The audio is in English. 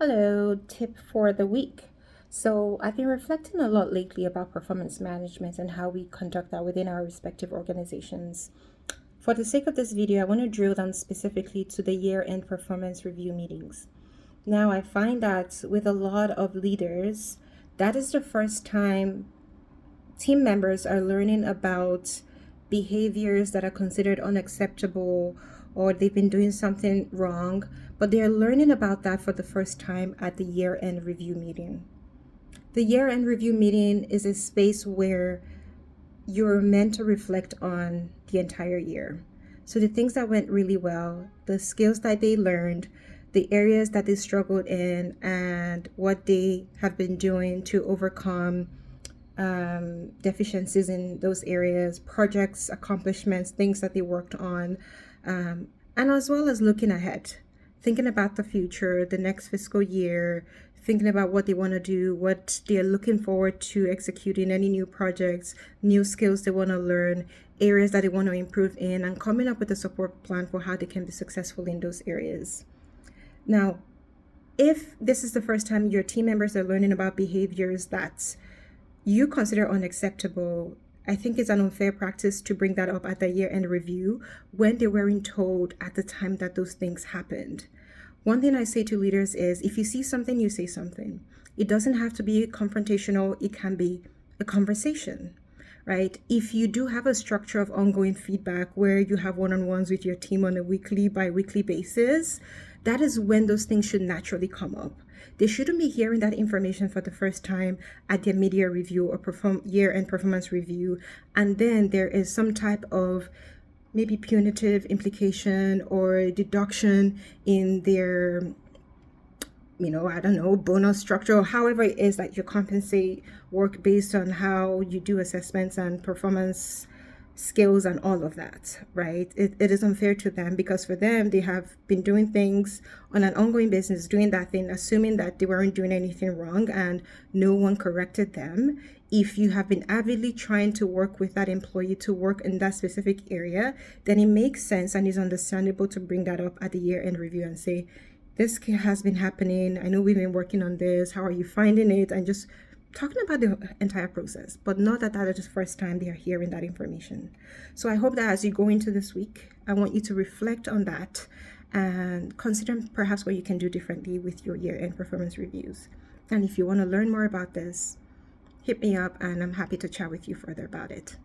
Hello, tip for the week. So, I've been reflecting a lot lately about performance management and how we conduct that within our respective organizations. For the sake of this video, I want to drill down specifically to the year end performance review meetings. Now, I find that with a lot of leaders, that is the first time team members are learning about behaviors that are considered unacceptable or they've been doing something wrong, but they're learning about that for the first time at the year end review meeting. The year end review meeting is a space where you're meant to reflect on the entire year. So, the things that went really well, the skills that they learned, the areas that they struggled in, and what they have been doing to overcome deficiencies in those areas, projects, accomplishments, things that they worked on, and as well as looking ahead, thinking about the future, the next fiscal year, thinking about what they want to do, what they're looking forward to executing, any new projects, new skills they want to learn, areas that they want to improve in, and coming up with a support plan for how they can be successful in those areas. Now, if this is the first time your team members are learning about behaviors that you consider unacceptable, I think it's an unfair practice to bring that up at the year-end review when they weren't told at the time that those things happened. One thing I say to leaders is if you see something, you say something. It doesn't have to be confrontational, it can be a conversation, right? If you do have a structure of ongoing feedback where you have one-on-ones with your team on a weekly, bi-weekly basis, that is when those things should naturally come up. They shouldn't be hearing that information for the first time at their mid-year review or year-end performance review, and then there is some type of maybe punitive implication or deduction in their I don't know, bonus structure, or however it is that you compensate work based on how you do assessments and performance skills and all of that, right? It is unfair to them because for them, they have been doing things on an ongoing basis, doing that thing, assuming that they weren't doing anything wrong and no one corrected them. If you have been avidly trying to work with that employee to work in that specific area, then it makes sense and is understandable to bring that up at the year-end review and say, this has been happening. I know we've been working on this. How are you finding it? And just talking about the entire process, but not that that is the first time they are hearing that information. So I hope that as you go into this week, I want you to reflect on that and consider perhaps what you can do differently with your year-end performance reviews. And if you want to learn more about this, hit me up and I'm happy to chat with you further about it.